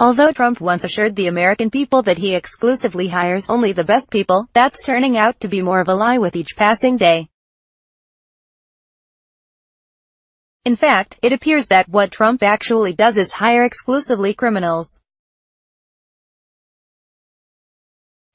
Although Trump once assured the American people that he exclusively hires only the best people, that's turning out to be more of a lie with each passing day. In fact, it appears that what Trump actually does is hire exclusively criminals.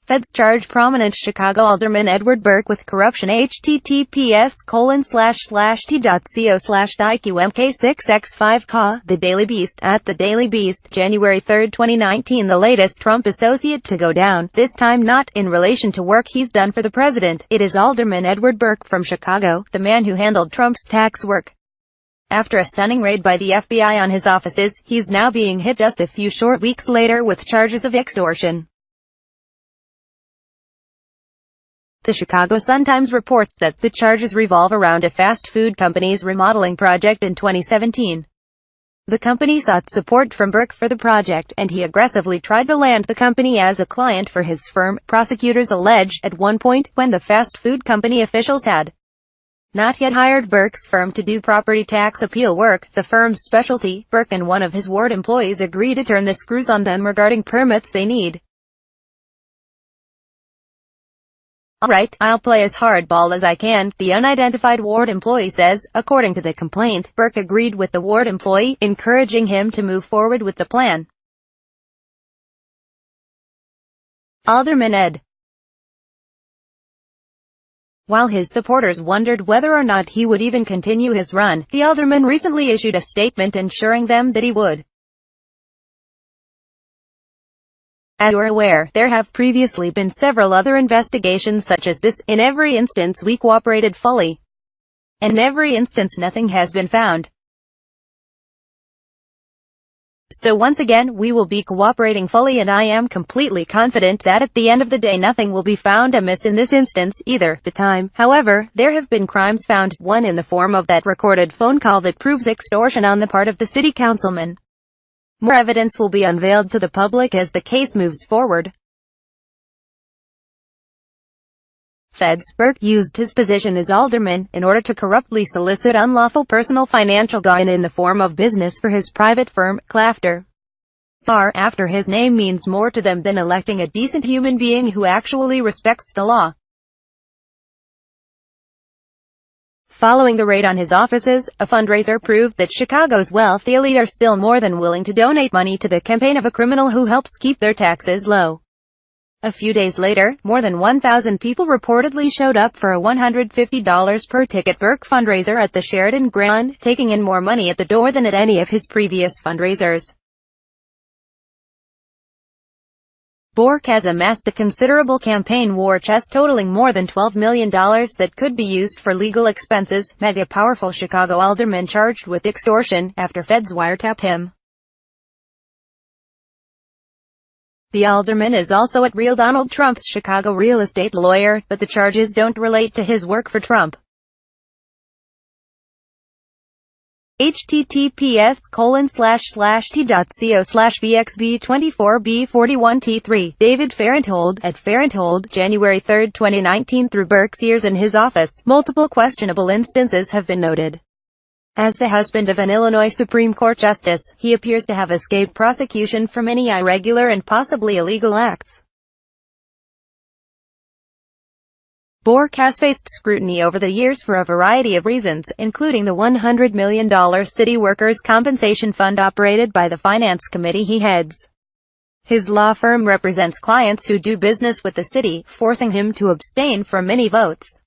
Feds charge prominent Chicago alderman Edward Burke with corruption. https://t.co/diqmk6x5ca. The Daily Beast. At The Daily Beast, January 3, 2019. The latest Trump associate to go down, this time not in relation to work he's done for the president. It is Alderman Edward Burke from Chicago, the man who handled Trump's tax work. After a stunning raid by the FBI on his offices, he's now being hit just a few short weeks later with charges of extortion. The Chicago Sun-Times reports that the charges revolve around a fast food company's remodeling project in 2017. The company sought support from Burke for the project, and he aggressively tried to land the company as a client for his firm, prosecutors alleged. At one point, when the fast food company officials had not yet hired Burke's firm to do property tax appeal work, the firm's specialty, Burke and one of his ward employees agree to turn the screws on them regarding permits they need. "All right, I'll play as hardball as I can," the unidentified ward employee says. According to the complaint, Burke agreed with the ward employee, encouraging him to move forward with the plan. Alderman Ed. While his supporters wondered whether or not he would even continue his run, the alderman recently issued a statement ensuring them that he would. "As you're aware, there have previously been several other investigations such as this. In every instance we cooperated fully. And in every instance nothing has been found. So once again, we will be cooperating fully, and I am completely confident that at the end of the day nothing will be found amiss in this instance, either. The time, however, there have been crimes found, one in the form of that recorded phone call that proves extortion on the part of the city councilman. More evidence will be unveiled to the public as the case moves forward." Feds. Burke used his position as alderman in order to corruptly solicit unlawful personal financial gain in the form of business for his private firm, Clafter. After his name means more to them than electing a decent human being who actually respects the law. Following the raid on his offices, a fundraiser proved that Chicago's wealthy elite are still more than willing to donate money to the campaign of a criminal who helps keep their taxes low. A few days later, more than 1,000 people reportedly showed up for a $150 per ticket Burke fundraiser at the Sheraton Grand, taking in more money at the door than at any of his previous fundraisers. Burke has amassed a considerable campaign war chest totaling more than $12 million that could be used for legal expenses. Mega powerful Chicago alderman charged with extortion, after feds wiretap him. The alderman is also at real Donald Trump's Chicago real estate lawyer, but the charges don't relate to his work for Trump. https://t.co/bxb24b41t3. David Fahrenthold. At Fahrenthold, January 3, 2019. Through Burke's years in his office, multiple questionable instances have been noted. As the husband of an Illinois Supreme Court justice, he appears to have escaped prosecution for many irregular and possibly illegal acts. Burke has faced scrutiny over the years for a variety of reasons, including the $100 million city workers' compensation fund operated by the finance committee he heads. His law firm represents clients who do business with the city, forcing him to abstain from many votes.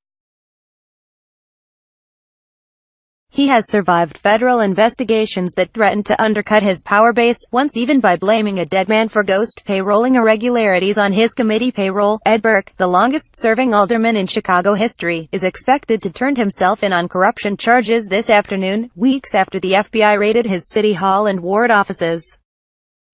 He has survived federal investigations that threatened to undercut his power base, once even by blaming a dead man for ghost payrolling irregularities on his committee payroll. Ed Burke, the longest-serving alderman in Chicago history, is expected to turn himself in on corruption charges this afternoon, weeks after the FBI raided his city hall and ward offices.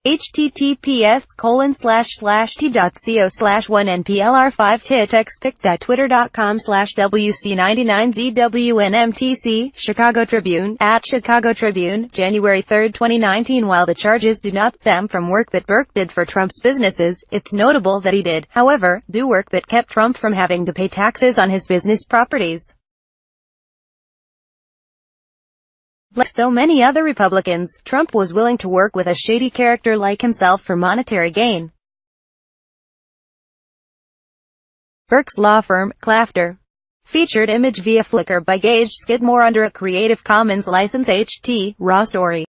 https://t.co/1nplr5tixpic.twitter.com/WC99ZWNMTC. Chicago Tribune. At Chicago Tribune, January 3, 2019. While the charges do not stem from work that Burke did for Trump's businesses, it's notable that he did, however, do work that kept Trump from having to pay taxes on his business properties. Like so many other Republicans, Trump was willing to work with a shady character like himself for monetary gain. Burke's law firm, Clafter, featured image via Flickr by Gage Skidmore under a Creative Commons license. HT, Raw Story.